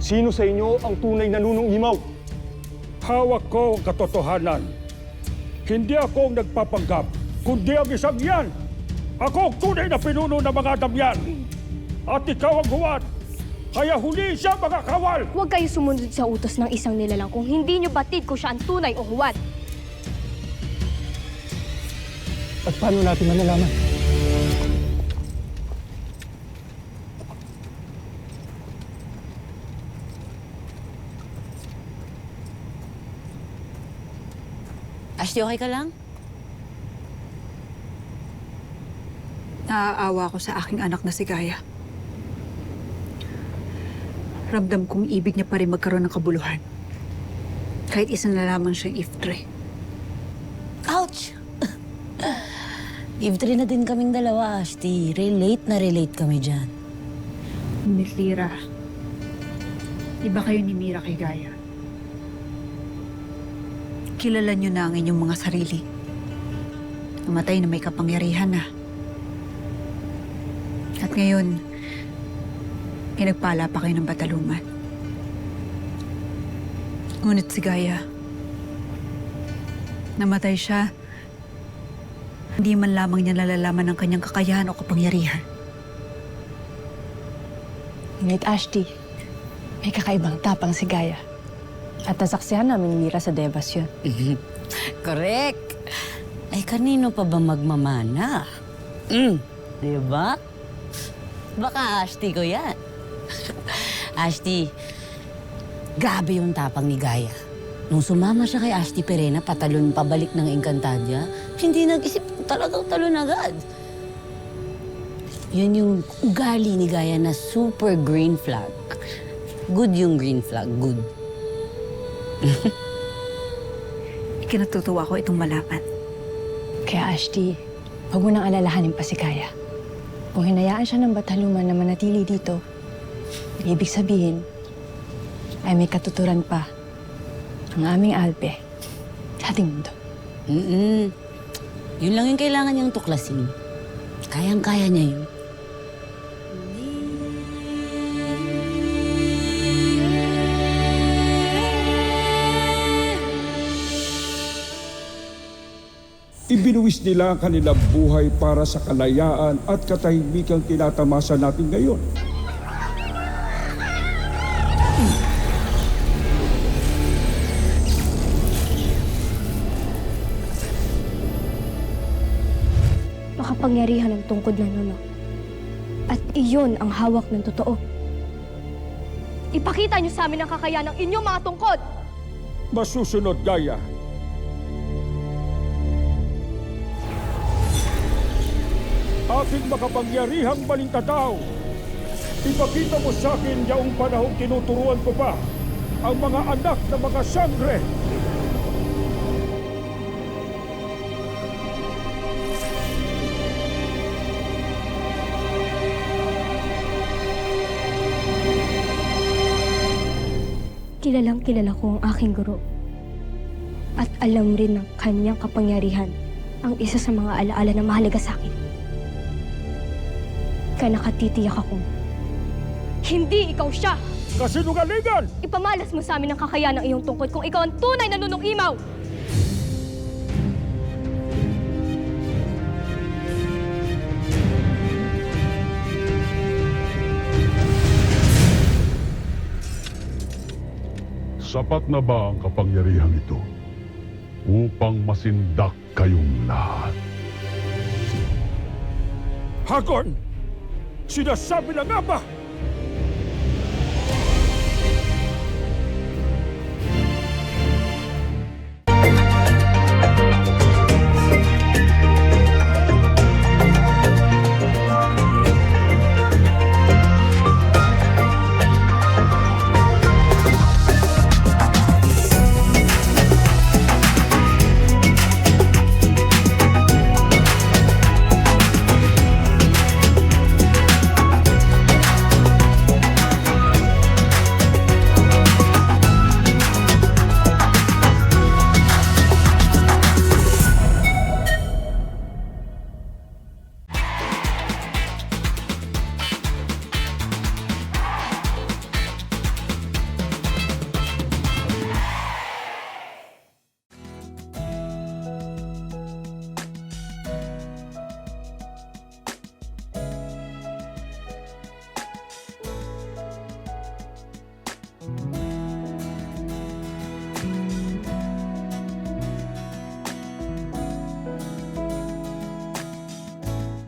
Sino sa inyo ang tunay na nunong imaw? Hawak ko ang katotohanan. Hindi ako ang nagpapanggap, kundi ang isang yan. Ako ang tunay na pinuno ng mga damyan. At ikaw ang huwad. Kaya huli siya, mga kawal! Huwag kayo sumunod sa utos ng isang nilalang kung hindi nyo batid kung siya ang tunay o huwad. At paano natin malalaman? Ashley, okay ka lang? Naaawa ko sa aking anak na si Gaia. Ramdam kong ibig niya pa rin magkaroon ng kabuluhan. Kahit isa na lamang siyang iftre. Ouch! Iftre na din kaming dalawa, Ashley. Relate na relate kami dyan. Miss Lira, iba kayo ni Mira kay Gaia. Kilala niyo na ang inyong mga sarili. Namatay na may kapangyarihan na. At ngayon, pinagpala pa kayo ng bataluman. Ngunit si Gaia, namatay siya, hindi man lamang niya nalalaman ang kanyang kakayahan o kapangyarihan. Ngunit Ashley, may kakaibang tapang si Gaia. At nasaksihan namin ni Mira sa Devas yun. Correct! Ay, kanino pa ba magmamana? Diba? Baka Ashley ko yan. Ashley, grabe yung tapang ni Gaia. Nung sumama siya kay Ashley Perena, patalon pabalik ng Encantadia, hindi nag-isip, talagang talon agad. Yun yung ugali ni Gaia na super green flag. Good yung green flag, good. Ikinatutuwa ko itong malaman. Kaya Ashley, huwag mo nang alalahanin pa si Gaia. Kung hinayaan siya ng bataluman na manatili dito, ibig sabihin ay may katuturan pa ang aming Alpe sa ating mundo. Yun lang yung kailangan niyang tuklasin. Kayang-kaya niya yun. Ibinuwis nila ang kanilang buhay para sa kalayaan at katahimikang tinatamasa natin ngayon. Makapangyarihan ang tungkod na nuno. At iyon ang hawak ng totoo. Ipakita niyo sa amin ang kakayahan ng inyong mga tungkod! Masusunod, Gaia. Aking makapangyarihang balintataw, ipakita mo sa akin yaong panahong tinuturuan ko pa ang mga anak na mga sangre. Kilalang kilala ko ang aking guro. At alam rin ng kanyang kapangyarihan ang isa sa mga alaala na mahalaga sa akin. Kaya nakatitiyak akong hindi ikaw siya! Kasinungalingan! Ipamalas mo sa amin ang kakayahan ng iyong tungkod kung ikaw ang tunay na nunong imaw! Sapat na ba ang kapangyarihan ito upang masindak kayong lahat? Hakon! Sinasabi na nga ba